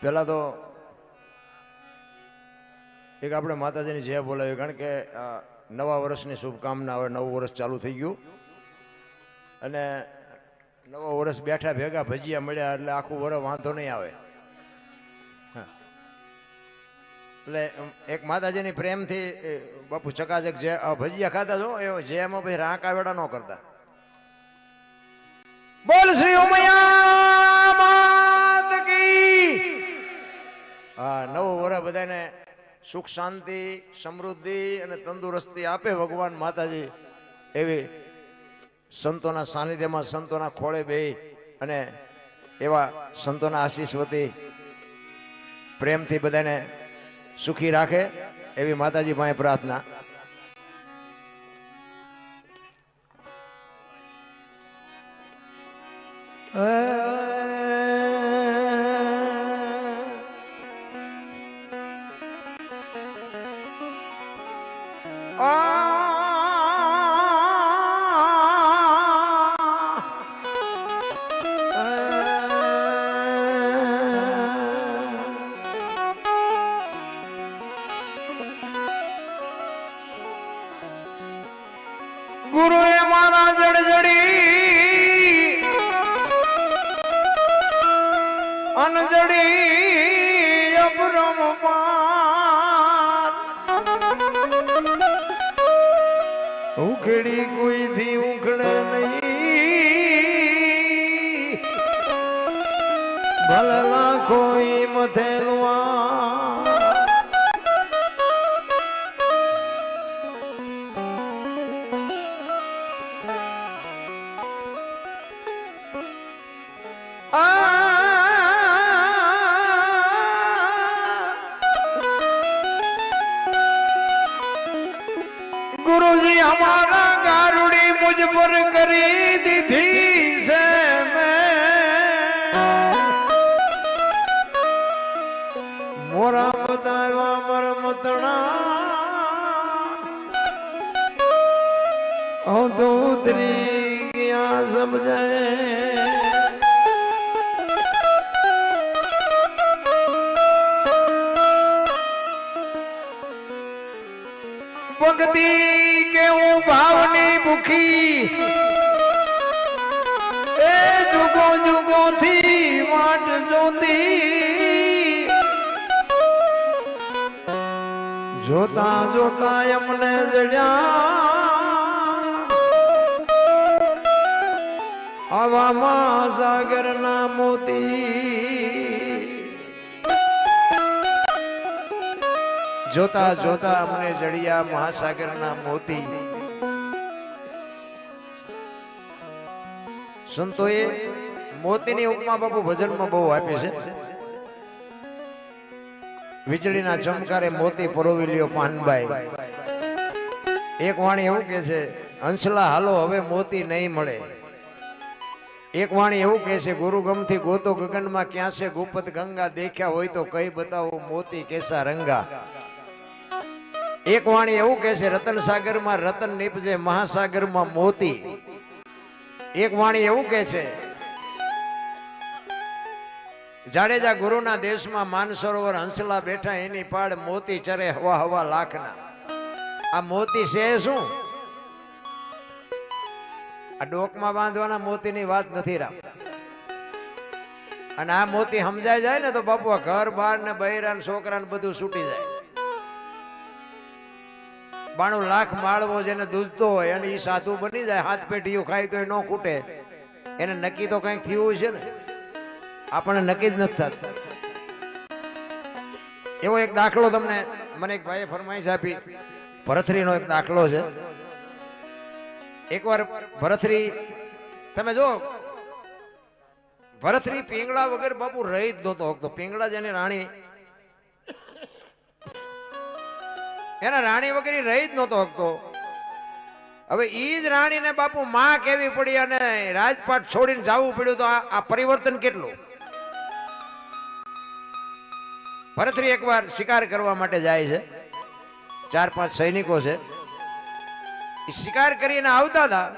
પહેલા તો એક આપણે માતાજીની જય બોલાવી, કારણ કે નવા વર્ષની શુભકામના. હવે નવું વર્ષ ચાલુ થઈ ગયું અને નવા વર્ષ બેઠા ભેગા ભજીયા મળ્યા એટલે આખું વર્ષ વાંધો નહીં આવે. એટલે એક માતાજીની પ્રેમથી બાપુ ચકાચક જે ભજીયા ખાતા છો એ જેમાં પછી રાંક આવેડા ન કરતા. બોલ શ્રી ઉમૈયા માત કી. હા, નવું વર્ષ બધાને સુખ શાંતિ સમૃદ્ધિ અને તંદુરસ્તી આપે ભગવાન માતાજી. એવી સંતોના સાનિધ્યમાં સંતોના ખોળે બેહી અને એવા સંતોના આશીષવતી પ્રેમથી બધાને સુખી રાખે એવી માતાજી પાસે પ્રાર્થના. ગુરુએ મારા જડજડી અનજડી અપરમ પાન ઉખડી કોઈથી ઉખડે નહીં, ભલના કોઈ મથેલું गुरुजी हमारा गारुड़ी मुझ पर करी दीधी से मोरा बतावा मर मतना तो उतरी गया समझे. ભક્તિ કેવું ભાવની ભૂખી એ જુગો જુગો થી વાટ જોતી, જોતા જોતા એમને જડ્યા આવામાં સાગર ના મોતી. જોતા જોતા અમને જડિયા મહાસાગરના મોતી. સંતોએ મોતીની ઉપમા બાપુ ભજનમાં બહુ આપી છે. વીજળીના ચમકારે મોતી પરોવી લ્યો પાનબાઈ. એક વાણી એવું કે છે, હંસલા હાલો હવે મોતી નહીં મળે. એક વાણી એવું કે છે, ગુરુગમથી ગોતો ગગનમાં ક્યાં છે ગુપત ગંગા, દેખ્યા હોય તો કઈ બતાવો મોતી કેસા રંગા. એક વાણી એવું કે છે, રતન સાગરમાં રતન નીપજે મહાસાગરમાં મોતી. એક વાણી એવું કે છે, જાડેજા ગુરુના દેશમાં માનસરોવર હંસલા બેઠા એની પાડ મોતી ચરે હવા હવા લાખના. આ મોતી છે શું? આ ડોકમાં બાંધવાના મોતીની વાત નથી રામ. અને આ મોતી સમજાય જાય ને તો બાપુ આ ઘર બાર ને બૈરા ને છોકરા ને બધું છૂટી જાય. 92 લાખ માળવો જેને દૂધતો હોય અને એ સાધુ બની જાય, હાથ પેઢીઓ ખાય તો એ ન ખૂટે. એને નક્કી તો કંઈક થયું છે ને, આપણને નક્કી જ નથી થતું. એવો એક દાખલો તમને મને એક ભાઈએ ફરમાઈશ આપી, ભરથરીનો એક દાખલો છે. એકવાર ભરથરી, તમે જો ભરથરી પીંગળા વગર બાપુ રહી જ નહોતો શકતો. પીંગળા જેની રાણી, એના રાણી વગેરે રહી જ નહોતો શકતો. હવે ઈ જ રાણીને બાપુ માં કેવી પડી અને રાજપાટ છોડીને જવું પડ્યું. તો આ પરિવર્તન કેટલું. ભરથરી એકવાર શિકાર કરવા માટે જાય છે, 4-5 સૈનિકો છે. શિકાર કરીને આવતા હતા,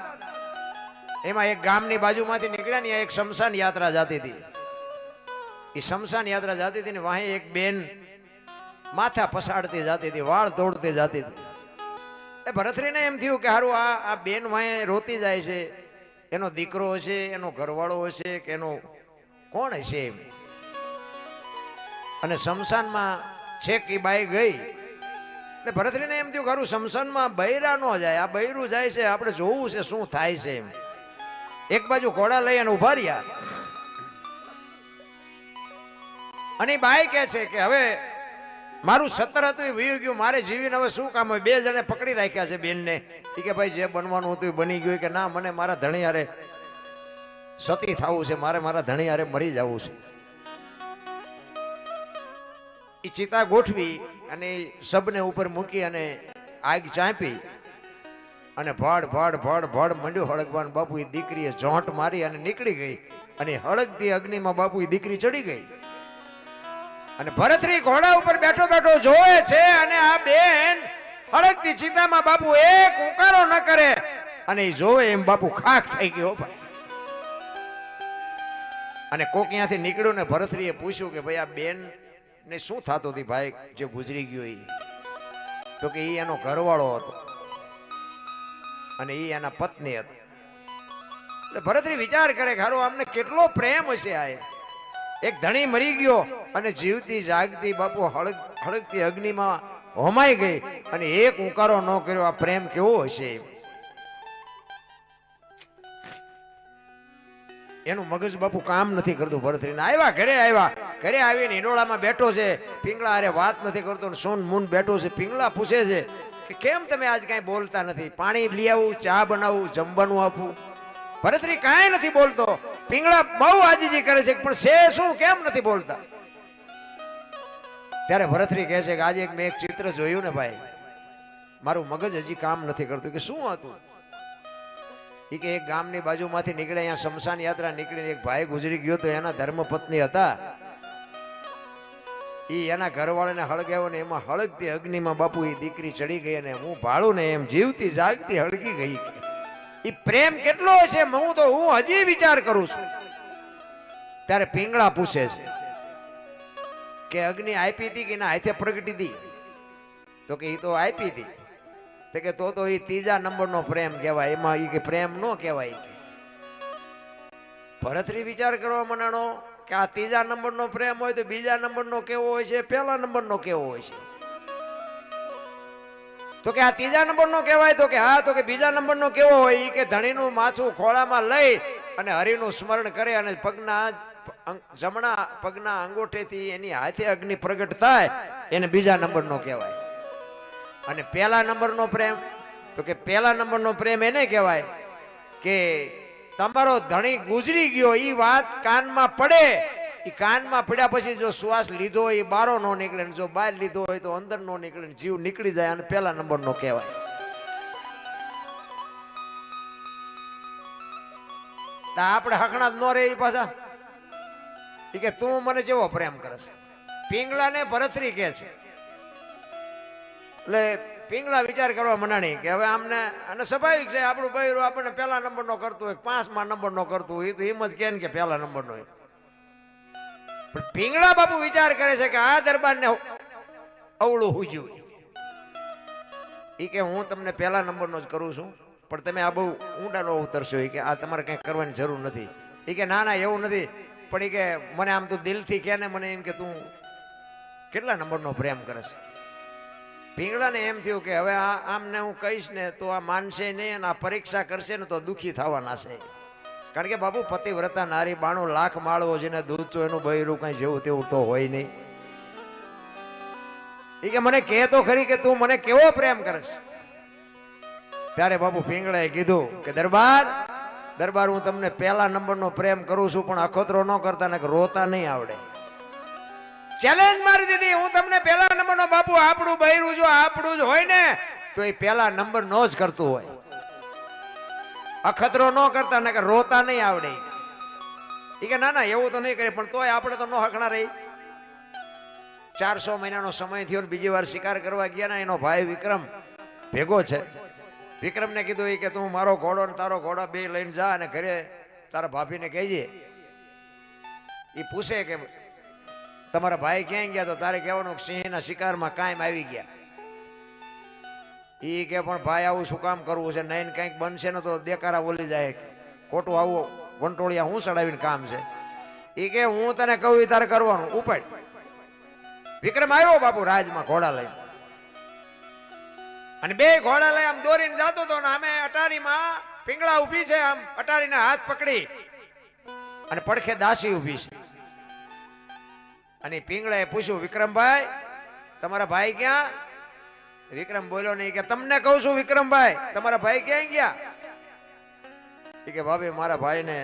એમાં એક ગામની બાજુમાંથી નીકળ્યા ને એક શમશાન યાત્રા જતી હતી. એ એ શમશાન યાત્રા જતી હતી ને વાહે એક બેન માથા પસાડતી જતી હતી, વાળ તોડતી જતી હતી. એ ભરતરીને એમ થયું કે હારું આ બેન વાહે રોતી જાય છે, એનો દીકરો હશે, એનો ઘરવાળો હશે કે એનો કોણ હશે એમ. અને શમશાનમાં છેક એ બાઈ ગઈ એટલે ભરતરીને એમ થયું ખરું શમશાનમાં બૈરા ન જાય, આ બૈરું જાય છે, આપણે જોવું છે શું થાય છે એમ. એક બાજુ ઘોડા લઈ અને ઉભા રહ્યા અને બાઈ કહે છે કે હવે મારું 17 હતું એ વયું ગયું, મારે જીવીને હવે શું કામ હોય. 2 જણે પકડી રાખ્યા છે બેનને. એ કે ભાઈ જે બનવાનું હતું એ બની ગયું. કે ના, મને મારા ધણી હારે સતી થવું છે, મારે મારા ધણી હારે મરી જવું છે. એ ચિતા ગોઠવી અને સબને ઉપર મૂકી અને આગ ચાંપી અને ભડ ભડ ભડ ભડ મંડ્યો હળગવાનું. બાપુ એ દીકરીએ જોંટ મારી અને નીકળી ગઈ અને હળગતી અગ્નિમાં બાપુ એ દીકરી ચડી ગઈ. અને ભરતરી ઘોડા ઉપર બેઠો બેઠો જોવે છે અને આ બેન હળગતી ચિતામાં બાપુ એક ઉકારો ન કરે અને એ જોવે એમ બાપુ ખાખ થઈ ગયો ભાઈ. અને કોક ત્યાંથી નીકળ્યો ને ભરતરીએ પૂછ્યું કે ભાઈ આ બેન ને શું થતું હતું ભાઈ જે ગુજરી ગયો એ? તો કે એ એનો ઘરવાળો હતો અને એ એના પત્ની હતી. એટલે ભરતરી વિચાર કરે કે હારો આમને કેટલો પ્રેમ હશે. આ એક ધણી મરી ગયો અને જીવતી જાગતી બાપુ હળગતી અગ્નિમાં હોમાઈ ગઈ અને એક ઉકારો ન કર્યો. આ પ્રેમ કેવો હશે? એનું મગજ બાપુ કામ નથી કરતું. ભરતરીને આવ્યા, ઘરે આવીને હિંડોળામાં બેઠો છે, પિંગળા અરે વાત નથી કરતો. સોન મૂન બેઠો છે. પિંગળા પૂછે છે કે કેમ તમે આજ કઈ બોલતા નથી? પાણી લઈ આવું, ચા બનાવું, જમવાનું આપું? ભરતરી કાંઈ નથી બોલતો. પિંગળા બહુ આજીજી કરે છે પણ છે શું, કેમ નથી બોલતા? ત્યારે ભરતરી કહે છે કે આજે મેં એક ચિત્ર જોયું ને ભાઈ, મારું મગજ હજી કામ નથી કરતું. કે શું હતું? એ કે એક ગામની બાજુમાંથી નીકળે, અહીંયા શમશાન યાત્રા નીકળીને એક ભાઈ ગુજરી ગયો તો એના ધર્મપત્ની હતા. એ એના ઘરવાળાને હળગાવ્યો ને એમાં હળગતી અગ્નિમાં બાપુ એ દીકરી ચડી ગઈ અને હું ભાળું ને એમ જીવતી જાગતી હળગી ગઈ. એ પ્રેમ કેટલો છે હું હજી વિચાર કરું છું. ત્યારે પિંગળા પૂછે છે કે અગ્નિ આપી હતી કે ના હાથે પ્રગટી હતી? તો કે એ તો આપી હતી. તો કે તો એ 3જા નંબરનો પ્રેમ કહેવાય, એમાં એ કે પ્રેમ ન કહેવાય. ભરતરી વિચાર કરવા મનાણો કે આ 3જા નંબરનો પ્રેમ હોય તો 2જા નંબરનો કેવો હોય છે, 1લા નંબરનો કેવો હોય છે? તો કે આ 3જા નંબરનો કહેવાય. તો કે હા. તો કે 2જા નંબરનો કેવો હોય? એ કે ધણીનું માથું ખોળામાં લઈ અને હરિનું સ્મરણ કરે અને જમણા પગના અંગોઠેથી એની હાથે અગ્નિ પ્રગટ થાય, એને 2જા નંબરનો કહેવાય. અને 1લા નંબરનો પ્રેમ? તો કે 1લા નંબરનો પ્રેમ એને કહેવાય કે તમારો ધણી ગુજરી ગયો એ વાત કાનમાં પડે, એ કાનમાં પડ્યા પછી જો શ્વાસ લીધો હોય એ બારો ન નીકળે, જો બહાર લીધો હોય તો અંદર ન નીકળે, જીવ નીકળી જાય, અને 1લા નંબરનો કહેવાય. આપણે હકણા ન રે એ પાછા. કે તું મને જેવો પ્રેમ કરસ? પિંગળાને ભરતરી કે છે. એટલે પિંગળા વિચાર કરવા મનાણી કે હવે આમને, અને સ્વાભાવિક છે આપણું બૈરું આપણને 1લા નંબરનો કરતું હોય, 5મા નંબરનો કરતું હોય, તો એમ જ કે 1લા નંબરનો હોય. પણ પિંગળા બાપુ વિચાર કરે છે કે આ દરબારને અવળું હુજ્યું. એ કે હું તમને 1લા નંબરનો જ કરું છું, પણ તમે આ બહુ ઊંડા ન ઉતરશો. એ કે આ તમારે કંઈ કરવાની જરૂર નથી. એ કે ના એવું નથી, પણ એ કે મને આમ તું દિલથી કે ને મને એમ કે તું કેટલા નંબરનો પ્રેમ કરે છે? પિંગળાને એમ થયું કે હવે આમને હું કહીશ ને તો આ માનશે નહીં અને આ પરીક્ષા કરશે ને તો દુઃખી થવાના છે. કારણ કે બાપુ પતિવ્રતા નારી 92 લાખ માળવો જેને દૂધ તો એનું બૈરું કઈ જેવું તેવું તો હોય નહીં. એ કે મને કહે તો ખરી કે તું મને કેવો પ્રેમ કરશ? ત્યારે બાપુ પિંગળાએ કીધું કે દરબાર હું તમને 1લા નંબરનો પ્રેમ કરું છું, પણ અખતરો ન કરતા ને રોતા નહીં આવડે. ચેલેન્જ મારી દીધી. હું તમને 1લા નંબરનો બાપુ આપણું બૈરું જો આપણું જ હોય ને તો એ 1લા નંબરનો જ કરતું હોય, અખતરો ન કરતા ને રોતા નહીં આવડે. એ કે ના એવું તો નહીં કરે, પણ તોય આપણે તો ન હકણા રહી. 400 મહિનાનો સમય થયો, બીજી વાર શિકાર કરવા ગયા ને એનો ભાઈ વિક્રમ ભેગો છે. વિક્રમને કીધું કે તું મારો ઘોડો ને તારો ઘોડો બે લઈને જા અને ઘરે તારા ભાભીને કહેજે. એ પૂછે કે તમારા ભાઈ ક્યાં ગયા? તો તારે કહેવાનું સિંહના શિકારમાં કાયમ આવી ગયા. ઈ કે પણ ભાઈ આવું શું કામ કરવું છે? નહીં કંઈક બનશે ને તો દેકારા બોલી જાય, ખોટું આવું વંટોળિયા હું ચડાવીને કામ છે. ઈ કે હું તને કહું તારે કરવાનું. ઉપાડ. વિક્રમ આવ્યો બાપુ રાજમાં ઘોડા લઈને, અને બે ઘોડા લઈ આમ દોરીને જતો હતો ને આમે અટારીમાં પિંગળા ઊભી છે, આમ અટારીના હાથ પકડી અને પડખે દાસી ઊભી છે. અને પિંગળાએ પૂછ્યું, વિક્રમભાઈ તમારા ભાઈ ક્યાં? વિક્રમ બોલ્યો નહીં. કે તમને કહું છું વિક્રમભાઈ, તમારા ભાઈ ક્યાં ગયા? એ કે ભાભી મારા ભાઈને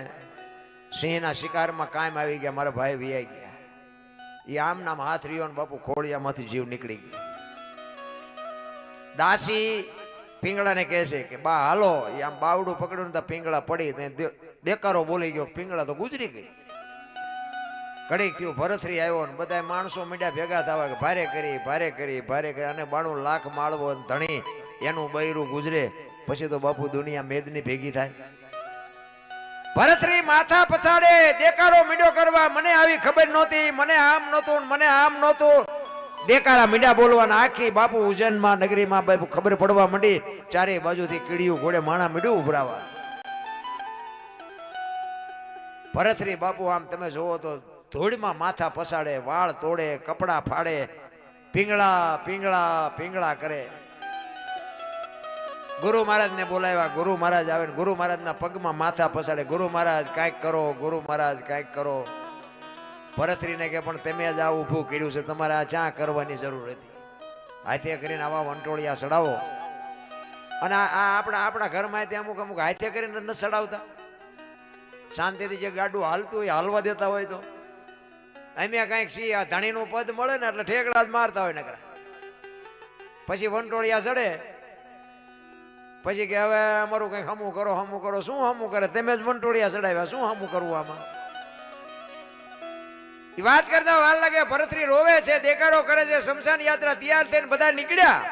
સિંહના શિકારમાં કાયમ આવી ગયા, મારા ભાઈ વિયાઈ ગયા. એ આમ નામ હાથ રહ્યો ને બાપુ ખોડિયામાંથી જીવ નીકળી ગયો. દાસી પિંગળાને કહે છે કે બા હાલો. એ આમ બાવડું પકડ્યું ને પિંગળા પડી, દેકારો બોલી ગયો, પિંગળા તો ગુજરી ગઈ. ઘડીક થયું ભરથરી આવ્યો ને બધા માણસો મીડિયા ભેગા થવા કે ભારે કરી ભારે કરી ભારે કરી, અને 92 લાખ માળવો ધણી એનું બૈરું ગુજરે પછી તો બાપુ દુનિયા મેદની ભેગી થાય. ભરથરી માથા પછાડે દેકારો મીડો કરવા, મને આવી ખબર નહોતી, મને આમ નહોતું, મને આમ નહોતું. દેકારા મીડા બોલવાના. આખી બાપુ ઉજ્જૈનમાં નગરીમાં બાપુ ખબર પડવા માંડી. ચારે બાજુથી કીડીયું ઘોડે માણા મીડું ઉભરાવા. ભરથરી બાપુ આમ તમે જોવો તો ધૂળમાં માથા પસાડે, વાળ તોડે, કપડા ફાડે, પિંગળા પિંગળા પિંગળા કરે. ગુરુ મહારાજ ને બોલાવ્યા. ગુરુ મહારાજ આવે ને ગુરુ મહારાજના પગમાં માથા પસાડે. ગુરુ મહારાજ કાંઈક કરો, ગુરુ મહારાજ કાંઈક કરો. ભરથરીને કે પણ તમે જ આ ઊભું કર્યું છે, તમારે આ ચા કરવાની જરૂર હતી. હાથે કરીને આવા વંટોળિયા ચડાવો. અને આ આપણા ઘરમાં ત્યાં અમુક અમુક હાથે કરીને ન ચડાવતા. શાંતિથી જે ગાડું હાલતું હોય હાલવા દેતા હોય તો અમે કઈક સી આ ધણીનું પદ મળે ને એટલે ઠેકડા જ મારતા હોય નકરા. પછી વંટોળિયા ચડે, પછી કે હવે અમારું કઈક હમું કરો, હમું કરો. શું હમું કરે? તમે જ વંટોળિયા ચડાવ્યા, શું હમું કરવું આમાં? એ વાત કરતા વાર લાગે. ભરથરી રોવે છે, દેકારો કરે છે. શમશાન યાત્રા તૈયાર થઈને બધા નીકળ્યા.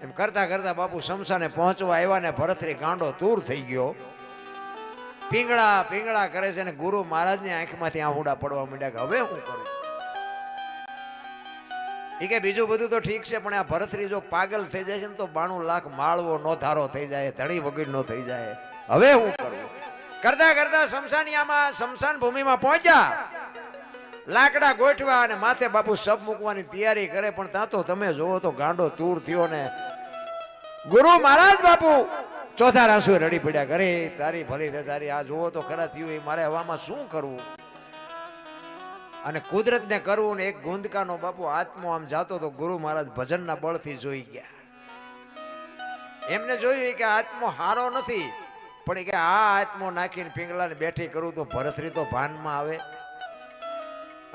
એમ કરતા કરતા બાપુ શમશાને પહોંચવા આવ્યા ને ભરથરી ગાંડો તૂર થઈ ગયો. પિંગળા પિંગળા કરે છે ને ગુરુ મહારાજની આંખમાંથી આહુડા પડવા માંડ્યા કે હવે હું કરું? એ કે બીજું બધું તો ઠીક છે, પણ આ ભરથરી જો પાગલ થઈ જાય છે ને તો 92 લાખ માળવો નો ધારો થઈ જાય, ધણી વગર નો થઈ જાય. હવે હું કરું? કરતા કરતા શમશાનિયામાં શમશાન ભૂમિમાં પહોંચ્યા. લાકડા ગોઠવા અને માથે બાપુ સબ મૂકવાની તૈયારી કરે, પણ ત્યાં તો તમે જોવો તો ગાંડો તૂર થયો ને ગુરુ મહારાજ બાપુ ચોથા રાસુએ રડી પડ્યા. કરે તારી ભલી છે તારી, આ જોવો તો ખરા થયું, એ મારે હવામાં શું કરવું? અને કુદરતને કરવું ને એક ગુંદકાનો બાપુ આત્મો આમ જાતો તો ગુરુ મહારાજ ભજનના બળથી જોઈ ગયા. એમને જોયું કે આત્મો હારો નથી, પણ કે આ આત્મો નાખીને પિંગલાને બેઠી કરું તો ભરથરી તો ભાનમાં આવે.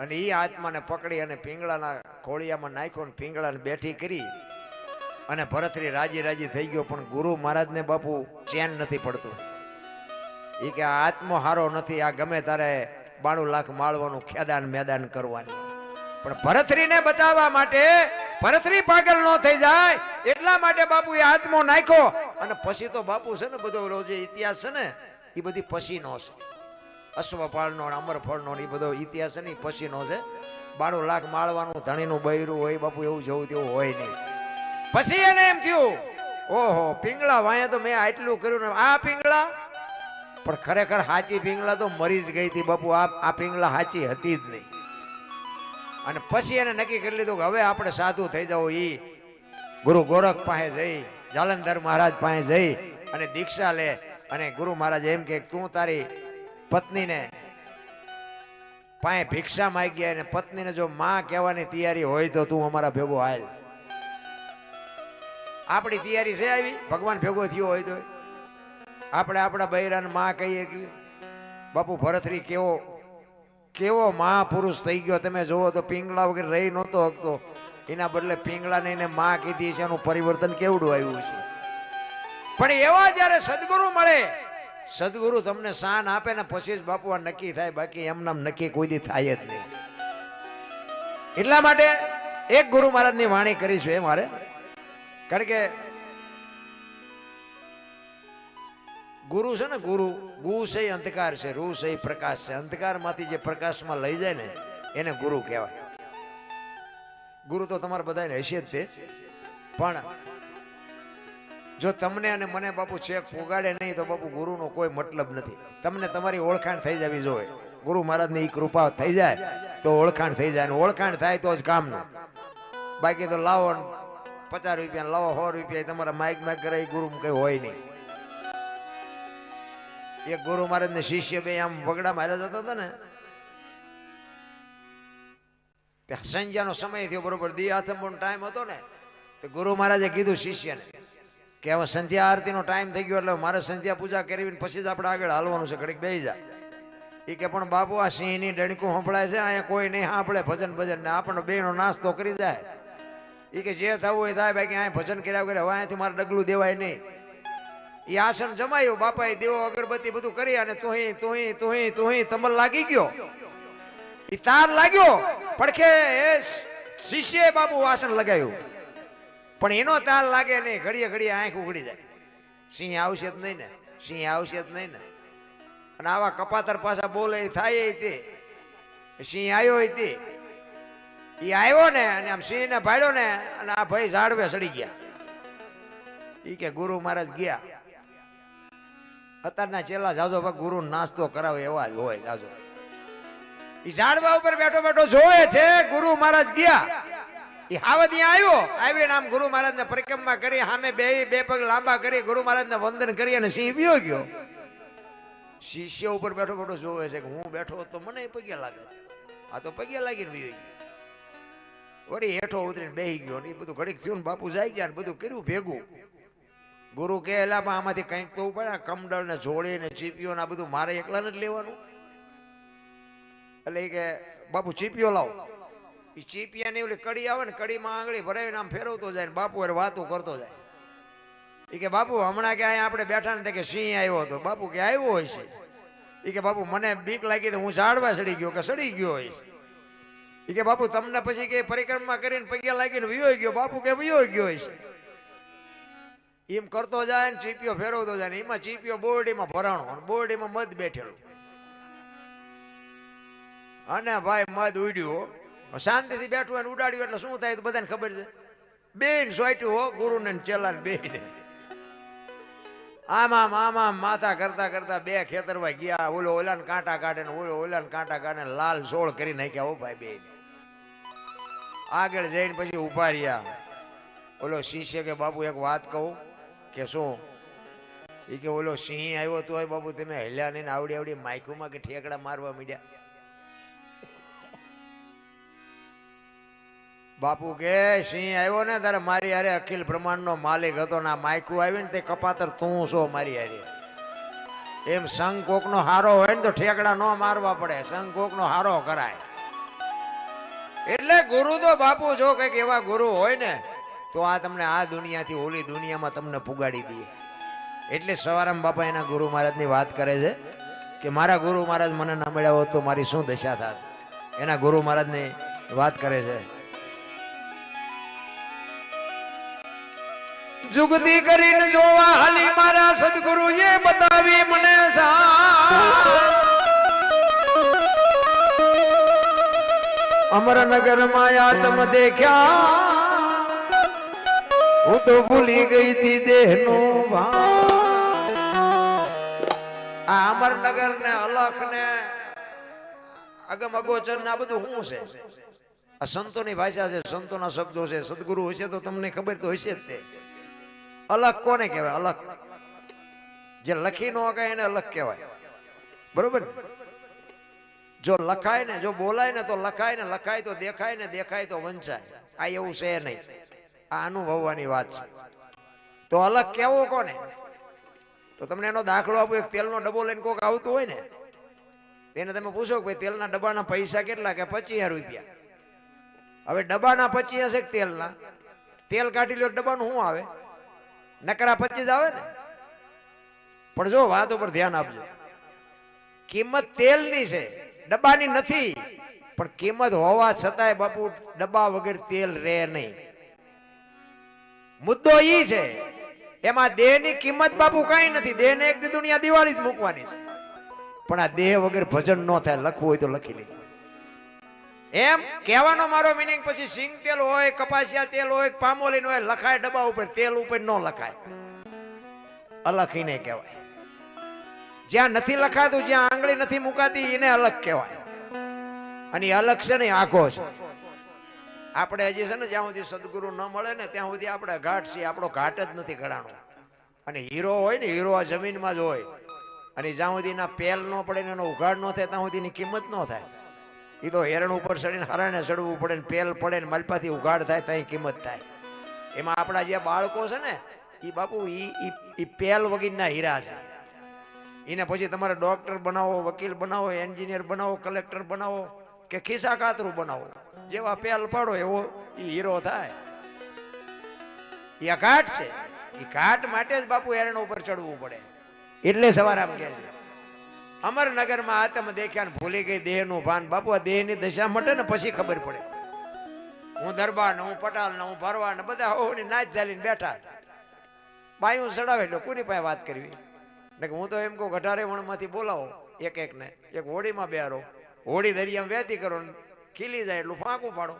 અને એ આત્માને પકડી અને પિંગળાના ખોળિયામાં નાખ્યો ને પિંગળાને બેઠી કરી અને ભરથરી રાજી રાજી થઈ ગયો. પણ ગુરુ મહારાજને બાપુ ચેન નથી પડતું. એ કે આ આત્મો હારો નથી, આ ગમે તારે 92 લાખ માળવાનું ખેદાન મેદાન કરવાની. પણ ભરથરીને બચાવવા માટે, ભરથરી પાગલ ન થઈ જાય એટલા માટે બાપુ એ આત્મો નાખ્યો. અને પછી તો બાપુ છે ને બધો જે ઇતિહાસ છે ને એ બધી પછીનો છે. અશ્વફાળનો અમરફળનો એ બધો ઇતિહાસ છે ને પછીનો છે. 92 લાખ માળવાનું ધણીનું બૈરું હોય બાપુ, એવું જવું તેવું હોય નહીં. પછી એને એમ થયું, ઓહો પિંગળા વાયા તો મેં આટલું કર્યું ને આ પિંગળા, પણ ખરેખર હાચી પિંગળા તો મરી જ ગઈ હતી બાપુ. આ પિંગળા હાચી હતી જ નહીં. અને પછી એને નક્કી કરી લીધું કે હવે આપણે સાધુ થઈ જાવ. ઈ ગુરુ ગોરખ પાસે જઈ, જાલંધર મહારાજ પાસે જઈ અને દીક્ષા લે. અને ગુરુ મહારાજ એમ કે તું તારી પત્નીને પાસે ભિક્ષા માંગી અને પત્નીને જો માં કહેવાની તૈયારી હોય તો તું અમારા ભેગો હાલ. આપણી તૈયારી છે આવી? ભગવાન ભેગો થયો હોય તો આપણે આપણા બૈરાને માં કહીએ કે બાપુ ભરથરી કેવો કેવો મહાપુરુષ થઈ ગયો. તમે જોવો તો પિંગળા વગર રહી નહોતો હકતો, એના બદલે પિંગળાને એને માં કીધી છે. એનું પરિવર્તન કેવડું આવ્યું છે. પણ એવા જયારે સદગુરુ મળે, સદગુરુ તમને શાન આપે ને પછી જ બાપુ આ નક્કી થાય, બાકી એમનામ નક્કી કોઈ દી થાય જ નહીં. એટલા માટે એક ગુરુ મહારાજની વાણી કરીશું એ મારે, કારણ કે ગુરુ છે ને, ગુરુ ગુ છે અંધકાર છે, રૂ છે પ્રકાશ છે. અંધકાર માંથી જે પ્રકાશમાં લઈ જાય ને એને ગુરુ કહેવાય. ગુરુ તો તમારા બધાને હશે જ તે, પણ જો તમને અને મને બાપુ છેક પોગાડે નહીં તો બાપુ ગુરુનો કોઈ મતલબ નથી. તમને તમારી ઓળખાણ થઈ જવી જોઈએ. ગુરુ મહારાજની કૃપા થઈ જાય તો ઓળખાણ થઈ જાય, ઓળખાણ થાય તો જ કામનું. બાકી તો લાવો 50 રૂપિયા લાવો 100 રૂપિયા તમારા માઇક કરે ગુરુ કઈ હોય નહીં. એક ગુરુ મહારાજ ને શિષ્ય બે આમ વગડા માર્યા જતા હતા ને, સંજ્ઞાનો સમય થયો બરોબર, દી આથમનો ટાઈમ હતો ને, તો ગુરુ મહારાજે કીધું શિષ્યને કે હવે સંધ્યા આરતીનો ટાઈમ થઈ ગયો એટલે મારે સંધ્યા પૂજા કરવી પછી જ આપણે આગળ હાલવાનું છે, ઘડીક બેસી જા. એ કે પણ બાપુ આ સિંહની ડણકું સંભળાય છે, અહીંયા કોઈ નહીં સાંભળે ભજન ભજન ને આપણને બેનો નાસ્તો કરી જાય. એ કે જે થવું હોય થાય, બાકી અહીંયા ભજન કર્યા કરે હવે અહીંયાથી મારે ડગલું દેવાય નહીં. એ આસન જમાયું, બાપાએ દેવો અગરબત્તી બધું કરી અને તુહી તમલ લાગી ગયો, એ તાર લાગ્યો પડખે શિષ્ય બાપુ આસન લગાવ્યું, પણ એનો તાર લાગે નહીં. ઘડીએ ઘડીએ આંખ ઉઘડી જાય. સિંહ આવશે જ નહીં ને, સિંહ આવશે જ નહીં ને. અને આવા કપાતર પાછા બોલે થાય તે સિંહ આવ્યો તે એ આવ્યો ને અને આમ સિંહ ને ભાડ્યો ને અને આ ભાઈ ઝાડવે સડી ગયા. એ કે ગુરુ મહારાજ ગયા. અત્યારના ચેલા જાજો ભાઈ ગુરુ નાસ્તો કરાવે એવા જ હોય જાજો. એ ઝાડવા ઉપર બેઠો બેઠો જોવે છે ગુરુ મહારાજ ગયા. એ હાવદિયા આવ્યો, આવીને આમ ગુરુ મહારાજ ને પરિક્રમા કરી સામે બે પગ લાંબા કરી ગુરુ મહારાજ ને વંદન કરી અને સિંહ વિયો ગયો. શિષ્ય ઉપર બેઠો બેઠો જોવે છે કે હું બેઠો તો મને પગે લાગે, આ તો પગે લાગીને વિયો ગયો. વળી હેઠો ઉતરીને બેસી ગયો. એ બધું ઘડીક થયું ને બાપુ જાય ગયા ને બધું કર્યું ભેગું. ગુરુ કે એલામાં આમાંથી કંઈક તો પડે, કમડળ ને જોડી ને ચીપીઓ ને આ બધું મારે એકલાને જ લેવાનું. એટલે એ કે બાપુ ચીપીઓ લાવો. એ ચીપિયા ની ઓલી કડી આવે ને, કડીમાં આંગળી ભરાવીને આમ ફેરવતો જાય ને બાપુ અરે વાતો કરતો જાય. એ કે બાપુ હમણાં કે અહીંયા આપણે બેઠા ને કે સિંહ આવ્યો હતો. બાપુ કે આવ્યો હોય છે. એ કે બાપુ મને બીક લાગી તો હું ઝાડવા સડી ગયો કે સડી ગયો હોય છે. એ કે બાપુ તમને પછી કે પરિક્રમા કરીને પગે લાગીને વિયો ગયો. બાપુ કે વિયો ગયો હોય છે. એમ કરતો જાય ને ચીપીઓ ફેરવતો જાય ને એમાં ચીપીઓ બોરડીમાં ભરાણો અને બોરડીમાં મધ બેઠેલું. અને ભાઈ મધ ઉડ્યું, શાંતિથી બેઠું અને ઉડાડ્યું એટલે શું થાય તો બધાને ખબર છે. બેન સોટ્યું હો ગુરુને ચેલાને બેને. આમાં આમાં માથા કરતા કરતા બે ખેતરવા ગયા. ઓલો ઓલાને કાંટા કાઢે ને ઓલો ઓલાને કાંટા કાઢે લાલ સોળ કરી નાખ્યા. હો ભાઈ બેન આગળ જઈને પછી ઉભા રહ્યા. ઓલો શિષ્ય કે બાપુ એક વાત કહું. કે શું? એ કે ઓલો સિંહ આવ્યો તો હોય બાપુ તમે હેલ્યા નહીં આવડી આવડી માઇકુમાં કે ઠેકડા મારવા માંડ્યા. બાપુ કે સિંહ આવ્યો ને તારે મારી હારે અખિલ બ્રહ્માંડ નો માલિક હતો ને માયકું આવી ને તે કપાતર તું છો મારી હારે. એમ સંઘ કોક નો હારો હોય ને તો ઠેકડા ન મારવા પડે, સંઘ કોક નો હારો કરાય. એટલે ગુરુ તો બાપુ જો કઈક એવા ગુરુ હોય ને તો આ તમને આ દુનિયાથી ઓલી દુનિયામાં તમને પુગાડી દે. એટલે સવારામ બાપા એના ગુરુ મહારાજ ની વાત કરે છે કે મારા ગુરુ મહારાજ મને ના મળ્યા હોત તો મારી શું દશા થાત. એના ગુરુ મહારાજ ની વાત કરે છે. જુગતી કરીને જોવા હાલી મારા સદગુરુ એ બતાવી મને અમરનગર માં આત્મ દેખ્યા હું તો ભૂલી ગઈ હતી દેહ નું ભાન. આ અમરનગર ને અલખ ને અગમ અગોચર ને આ બધું શું છે? આ સંતોની ભાષા છે, સંતોના શબ્દો છે. સદગુરુ હશે તો તમને ખબર તો હશે જ. તે અલગ કોને કહેવાય? અલગ જે લખી ન કહે એને અલગ કહેવાય. બરોબર ને? જો લખાય ને, જો બોલાય ને તો લખાય ને, લખાય તો દેખાય ને, દેખાય તો વંચાય. આ એવું છે નહીં, આ અનુભવવાની વાત છે. તો અલગ કેવો કોને? તો તમને એનો દાખલો આપો. એક તેલનો ડબ્બો લઈને કોક આવતું હોય ને એને તમે પૂછો કે ભાઈ તેલના ડબ્બાના પૈસા કેટલા? કે 25 રૂપિયા. હવે ડબ્બાના 25 હશે કે તેલના? તેલ કાઢી લો ડબ્બાનું શું આવે? નકરા 25 આવે ને. પણ જો વાત ઉપર ધ્યાન આપજો, કિંમત તેલની છે, ડબ્બાની નથી. પણ કિંમત હોવા છતાંય બાપુ ડબ્બા વગર તેલ રહે નહીં. મુદ્દો ઈ છે. એમાં દેહની કિંમત બાપુ કઈ નથી. દેહને એક દુનિયા દિવાળી જ મૂકવાની છે. પણ આ દેહ વગર ભજન ન થાય. લખવું હોય તો લખી લે. એમ કહેવાનો મારો મિનિંગ પછી સિંગ તેલ હોય, કપાસિયા તેલ હોય, પામોલીન હોય, લખાય ડબ્બા ઉપર, તેલ ઉપર ન લખાય, અલખીને કહેવાય. જ્યાં નથી લખાતું, જ્યાં આંગળી નથી મુકાતી એને અલગ કહેવાય. અને અલગ છે ને આખો છે. આપણે હજી છે ને જ્યાં સુધી સદગુરુ ન મળે ને ત્યાં સુધી આપણે ઘાટ છીએ, આપણો ઘાટ જ નથી ઘડાણો. અને હીરો હોય ને, હીરો આ જમીનમાં જ હોય, અને જ્યાં સુધી એના પેલ ન પડે ને એનો ઉઘાડ ન થાય ત્યાં સુધી એની કિંમત ન થાય. એ તો હેરણ ઉપર ચડીને હરાણે ચડવું પડે ને પેલ પડે ને માલપાથી ઉઘાડ થાય ત્યાં કિંમત થાય. એમાં આપણા જે બાળકો છે ને એ બાપુ ઈ પેલ વગરના હીરા છે. એને પછી તમારે ડોક્ટર બનાવો, વકીલ બનાવો, એન્જિનિયર બનાવો, કલેક્ટર બનાવો કે ખિસ્સા કાતરું બનાવો, જેવા પેલ પાડો એવો ઈ હીરો થાય. એ ઘાટ છે. એ ઘાટ માટે જ બાપુ હેરણ ઉપર ચડવું પડે. એટલે સવારે આમ કહે છે અમરનગરમાં આતમ દેખ્યા ને ભૂલી ગઈ દેહનું ભાન. બાપુ આ દેહની દશા મટે ને પછી ખબર પડે. હું દરબાર ને, હું પટાલ ને, હું ભરવાડ ને બધા હોની નાચ ચાલીને બેઠા, બાયું ચડાવે એટલે કોની પાસે વાત કરવી. હું તો એમ કહું ગઢારે વણમાંથી બોલાવો એક એક ને, એક હોડીમાં બેહારો, હોડી દરિયામાં વહેતી કરો, ખીલી જાય એટલું ફાંકું પાડો.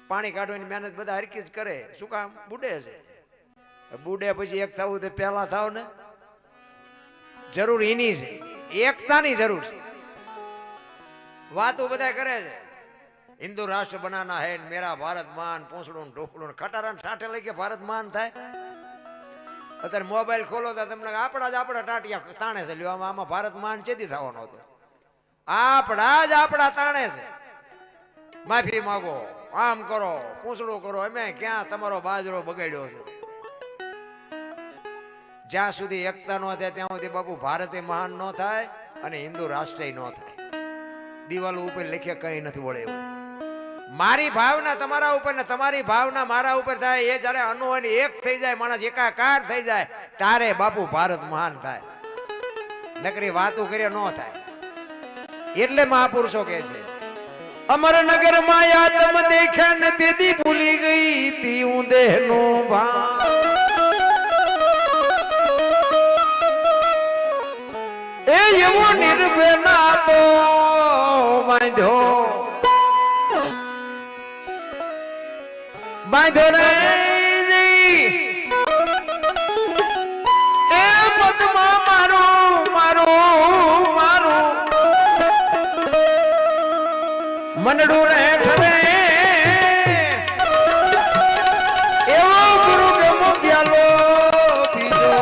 પાણી કાઢવાની મહેનત બધા હરકી જ કરે. શું કામ? બુડે છે. બુડે પછી એક થવું તો પહેલા થાવ ને. જરૂર એની છે, એકતાની જરૂર છે. વાતો બધા કરે છે હિન્દુ રાષ્ટ્ર બનાના હે, મેરા ભારત માન, પૂંછડું ઢોકળું ખટારા ઠાઠે લઈ કે ભારત માન થાય. અત્યારે મોબાઈલ ખોલો તો તમને આપણા જ આપણા ટાટિયા તાણે છે. લ્યો આમાં ભારત માન ચેદી થવાનો હતો? આપણા જ આપણા તાણે છે. માફી માંગો, આમ કરો, પૂંછડું કરો. અમે ક્યાં તમારો બાજરો બગાડ્યો છે? જ્યાં સુધી એકતા ન થાય ત્યાં સુધી બાપુ ભારતે મહાન ન થાય અને હિન્દુ રાષ્ટ્ર ન થાય. દિવાલો ઉપર લખે કઈ નથી વળે એવું. મારી ભાવના તમારા ઉપર ને તમારી ભાવના મારા ઉપર થાય, એ જયારે અનુવાની એક થઈ જાય, માણસ એકાકાર થઈ જાય, તારે બાપુ ભારત મહાન થાય. નકરી વાતો કરીએ ન થાય. એટલે મહાપુરુષો કહે છે અમરનગર માં આતમ દેખ્યા ને તેથી ભૂલી ગઈ તી હું દેહનો ભાન. એ એવો નિર્ભેના તો બાંધ્યો રે એ પદમાં મારું મારું મારું મનડું રેઠ રે એવો ગુરુ ગમો ગ્યાલો બીજો.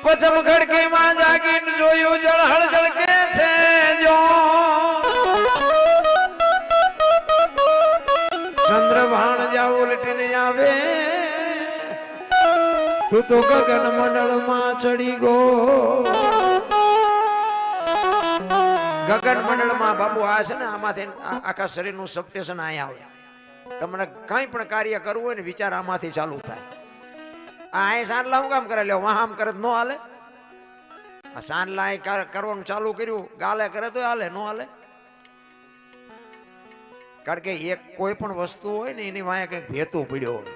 પચમ ખડકી માં જાગીને જોયું જળહળ જળકે છે જો ચંદ્રભાણ જાવ ઉલટીને આવે તું તો ગગન મંડળ માં ચડી ગો. ગગન મંડળ માં બાપુ આ છે ને આમાંથી આખા શરીર નું સબસ્ટેશન અહીંયા આવે. તમને કઈ પણ કાર્ય કરવું હોય ને વિચાર આમાંથી ચાલુ થાય. આ સાંડલા હું કામ કરે લ્યો વાહ આમ કરે ન હાલે. આ સાંડલા કરવાનું ચાલુ કર્યું ગાલે કરે તો હાલે, ન હાલે. કારણ કે એક કોઈ પણ વસ્તુ હોય ને એની વાંહે કઈક ભેતું પડ્યો હોય.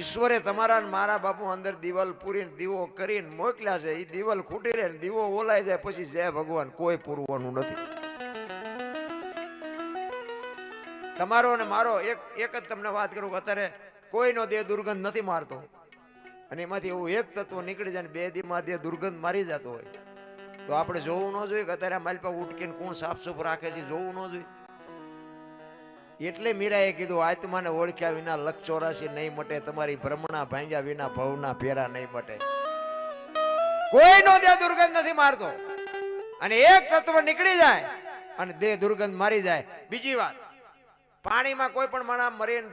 ઈશ્વરે તમારા મારા બાપુ અંદર દિવાલ પૂરીને દીવો કરીને મોકલ્યા છે. એ દિવાલ ખૂટી રહે ને દીવો ઓલાઈ જાય પછી જય ભગવાન કોઈ પૂરવાનું નથી. તમારો ને મારો એક જ તમને વાત કરું કે અત્યારે કોઈનો દેહ દુર્ગંધ નથી મારતો, અને એમાંથી એવું એક તત્વ નીકળી જાય ને બે દીમાં દેહ દુર્ગંધ મારી જતો હોય તો આપણે જોવું ન જોઈએ કે અત્યારે માલપા ઉટકીને કોણ સાફ સુફ રાખે છે? જોવું ન જોઈએ. એટલે મીરાએ કીધું આત્માને ઓળખ્યા વિના લખ 84 નહીં મટે, તમારી ભ્રમણા ભાંગ્યા વિના ભવના ફેરા નહીં મટે. કોઈનો દેહ દુર્ગંધ નથી મારતો, અને એક તત્વ નીકળી જાય અને દેહ દુર્ગંધ મારી જાય. બીજી વાત, પાણીમાં કોઈ પણ માણસ મરીને